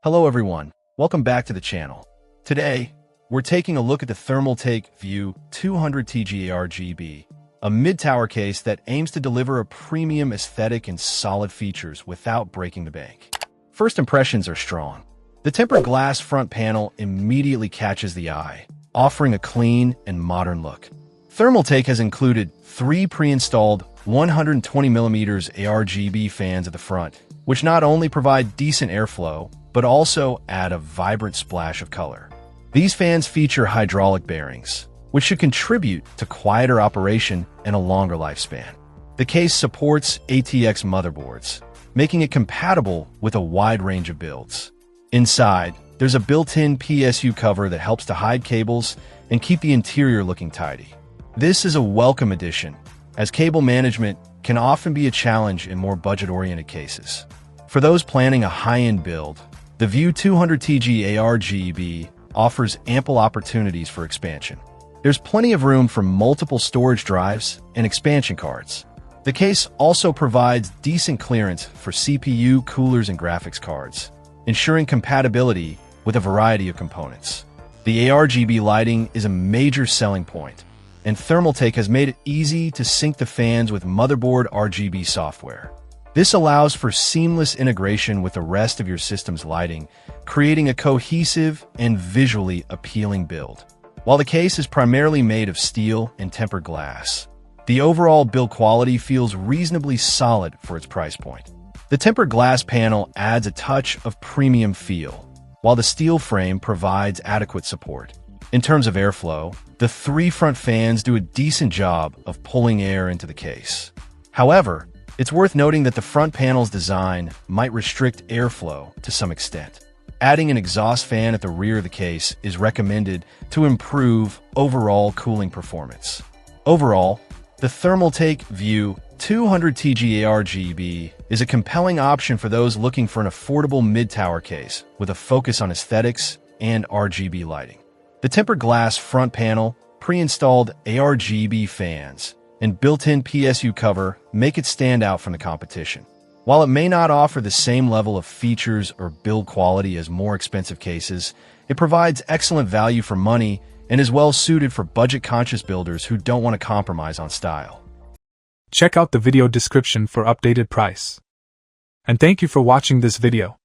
Hello everyone, welcome back to the channel. Today, we're taking a look at the Thermaltake View 200TG ARGB, a mid-tower case that aims to deliver a premium aesthetic and solid features without breaking the bank. First impressions are strong. The tempered glass front panel immediately catches the eye, offering a clean and modern look. Thermaltake has included 3 pre-installed 120mm ARGB fans at the front, which not only provide decent airflow, but also add a vibrant splash of color. These fans feature hydraulic bearings, which should contribute to quieter operation and a longer lifespan. The case supports ATX motherboards, making it compatible with a wide range of builds. Inside, there's a built-in PSU cover that helps to hide cables and keep the interior looking tidy. This is a welcome addition, as cable management can often be a challenge in more budget-oriented cases. For those planning a high-end build, the View 200TG ARGB offers ample opportunities for expansion. There's plenty of room for multiple storage drives and expansion cards. The case also provides decent clearance for CPU, coolers, and graphics cards, ensuring compatibility with a variety of components. The ARGB lighting is a major selling point, and Thermaltake has made it easy to sync the fans with motherboard RGB software. This allows for seamless integration with the rest of your system's lighting, creating a cohesive and visually appealing build. While the case is primarily made of steel and tempered glass, the overall build quality feels reasonably solid for its price point. The tempered glass panel adds a touch of premium feel, while the steel frame provides adequate support. In terms of airflow, the 3 front fans do a decent job of pulling air into the case. However, it's worth noting that the front panel's design might restrict airflow to some extent. Adding an exhaust fan at the rear of the case is recommended to improve overall cooling performance. Overall, the Thermaltake View 200TG ARGB is a compelling option for those looking for an affordable mid-tower case with a focus on aesthetics and RGB lighting. The tempered glass front panel, pre-installed ARGB fans, and built-in PSU cover make it stand out from the competition. While it may not offer the same level of features or build quality as more expensive cases, it provides excellent value for money and is well suited for budget-conscious builders who don't want to compromise on style. Check out the video description for updated price. And thank you for watching this video.